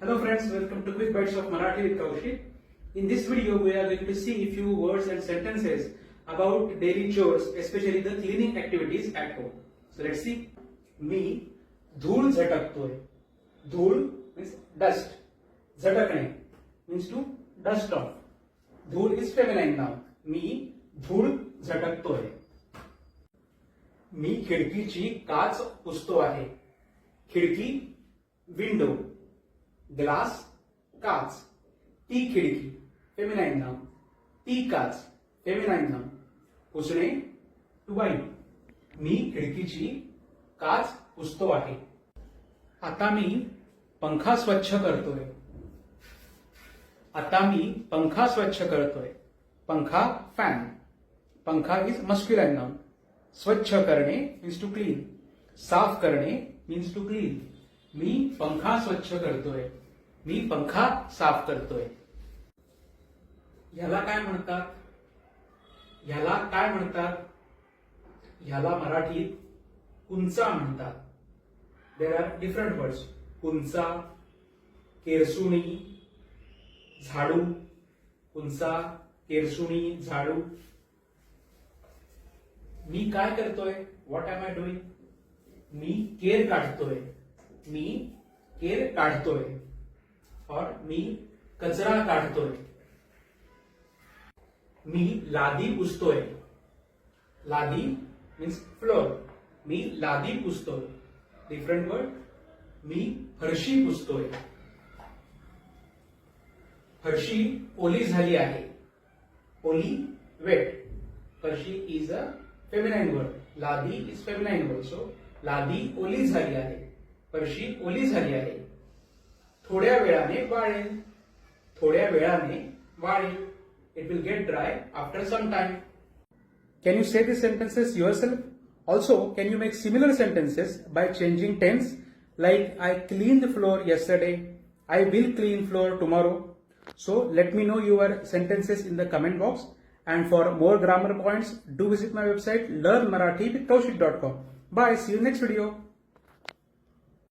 Hello friends, welcome to Quick Bites of Marathi with Kaushik. In this video, we are going to see a few words and sentences about daily chores, especially the cleaning activities at home. So let's see. मी धूळ झटकतोय. धूळ means dust. झटकणे means to dust off. धूळ is feminine noun. मी धूळ झटकतोय. मी खिडकीची काच पुसतो आहे. खिडकी window, glass काच, ती खिडकी फेमिनाइन नाउन, ती काच फेमिनाइन नाउन, पुसणे टू वाईप. मी खिडकीची काच पुसतो आहे. आता मी पंखा स्वच्छ करतोय. आता मी पंखा स्वच्छ करतोय. पंखा फॅन. पंखा इज मस्क्युलाइन नाउन. स्वच्छ करणे मीन्स टू क्लीन. साफ करणे मीन्स टू क्लीन. मी पंखा स्वच्छ करतोय. मी पंखा साफ करतोय. ह्याला काय म्हणतात? ह्याला काय म्हणतात? ह्याला मराठीत कुंचा म्हणतात. There are different words. कुंचा, केरसुणी, झाडू. कुंचा, केरसुणी, झाडू. मी काय करतोय? What am I doing? मी केर काढतोय. मी केर काढतोय. और मी कचरा काढतोय. मी लादी पुसतोय. लादी मीन्स फ्लोर. मी लादी पुसतोय. Different word. मी फरशी पुसतोय. फरशी ओली झाली आहे. ओली वेट. फरशी इज अ फेमिनाइन वर्ड. लादी इज फेमिनाइन वर्ड. सो लादी ओली झाली आहे. फरशी ओली झाली आहे. थोड्या वेळाने वाळेल. थोड्या वेळाने वाळेल. It will get dry after some time. Can you say these sentences yourself? Also, can you make similar sentences by changing tense? Like, I cleaned the floor yesterday. I will clean floor tomorrow. So, let me know your sentences in the comment box. And for more grammar points, do visit my website learnmarathi with kaushik.com. Bye. See you next video.